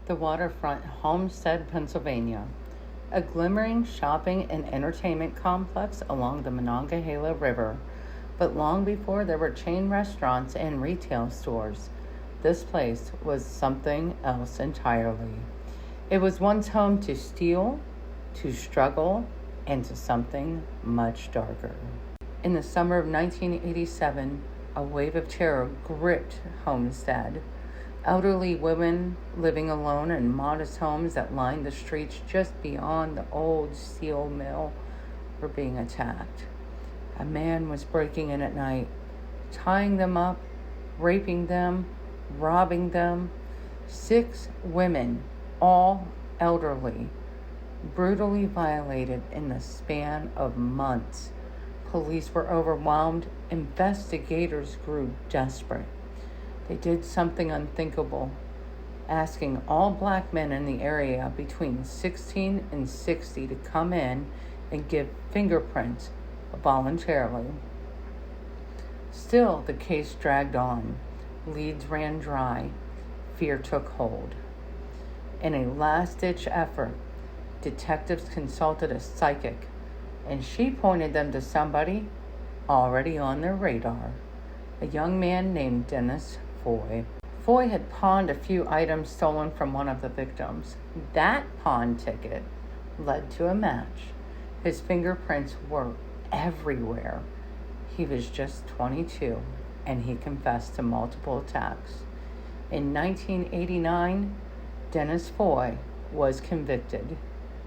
The Waterfront, Homestead, Pennsylvania, a glimmering shopping and entertainment complex along the Monongahela River. But long before there were chain restaurants and retail stores, this place was something else entirely. It was once home to steel, to struggle, and to something much darker. In the summer of 1987, a wave of terror gripped Homestead. Elderly women living alone in modest homes that lined the streets just beyond the old steel mill were being attacked. A man was breaking in at night, tying them up, raping them, robbing them. 6 women, all elderly, brutally violated in the span of months. Police were overwhelmed. Investigators grew desperate. They did something unthinkable, asking all black men in the area between 16 and 60 to come in and give fingerprints voluntarily. Still, the case dragged on. Leads ran dry. Fear took hold. In a last-ditch effort, detectives consulted a psychic, and she pointed them to somebody already on their radar, a young man named Dennis Foy. Foy had pawned a few items stolen from one of the victims. That pawn ticket led to a match. His fingerprints were everywhere. He was just 22, and he confessed to multiple attacks. In 1989, Dennis Foy was convicted,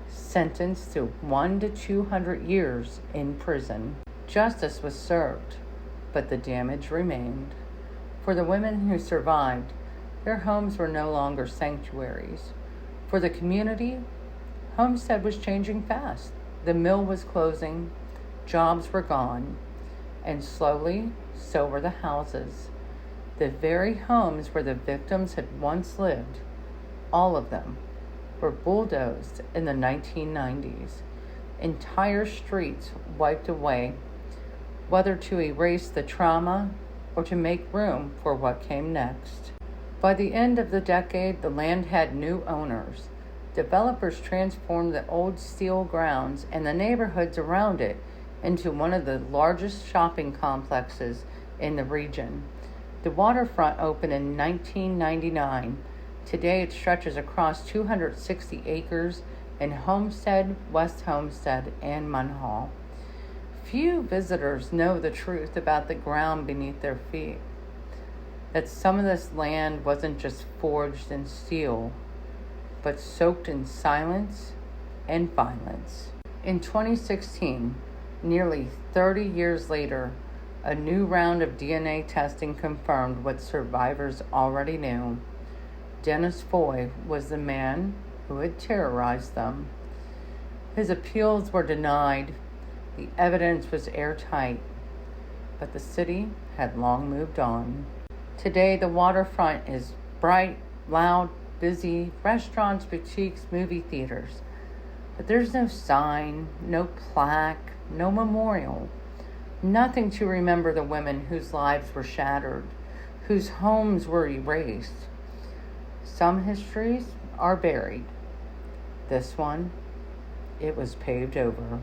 sentenced to 1 to 200 years in prison. Justice was served, but the damage remained. For the women who survived, their homes were no longer sanctuaries. For the community, Homestead was changing fast. The mill was closing, jobs were gone, and slowly, so were the houses. The very homes where the victims had once lived, all of them, were bulldozed in the 1990s. Entire streets wiped away, whether to erase the trauma or to make room for what came next. By the end of the decade, the land had new owners. Developers transformed the old steel grounds and the neighborhoods around it into one of the largest shopping complexes in the region. The Waterfront opened in 1999. Today it stretches across 260 acres in Homestead, West Homestead, and Munhall. Few visitors know the truth about the ground beneath their feet, that some of this land wasn't just forged in steel, but soaked in silence and violence. In 2016, nearly 30 years later, a new round of DNA testing confirmed what survivors already knew. Dennis Foy was the man who had terrorized them. His appeals were denied. The evidence was airtight, but the city had long moved on. Today, the Waterfront is bright, loud, busy, restaurants, boutiques, movie theaters. But there's no sign, no plaque, no memorial. Nothing to remember the women whose lives were shattered, whose homes were erased. Some histories are buried. This one, it was paved over.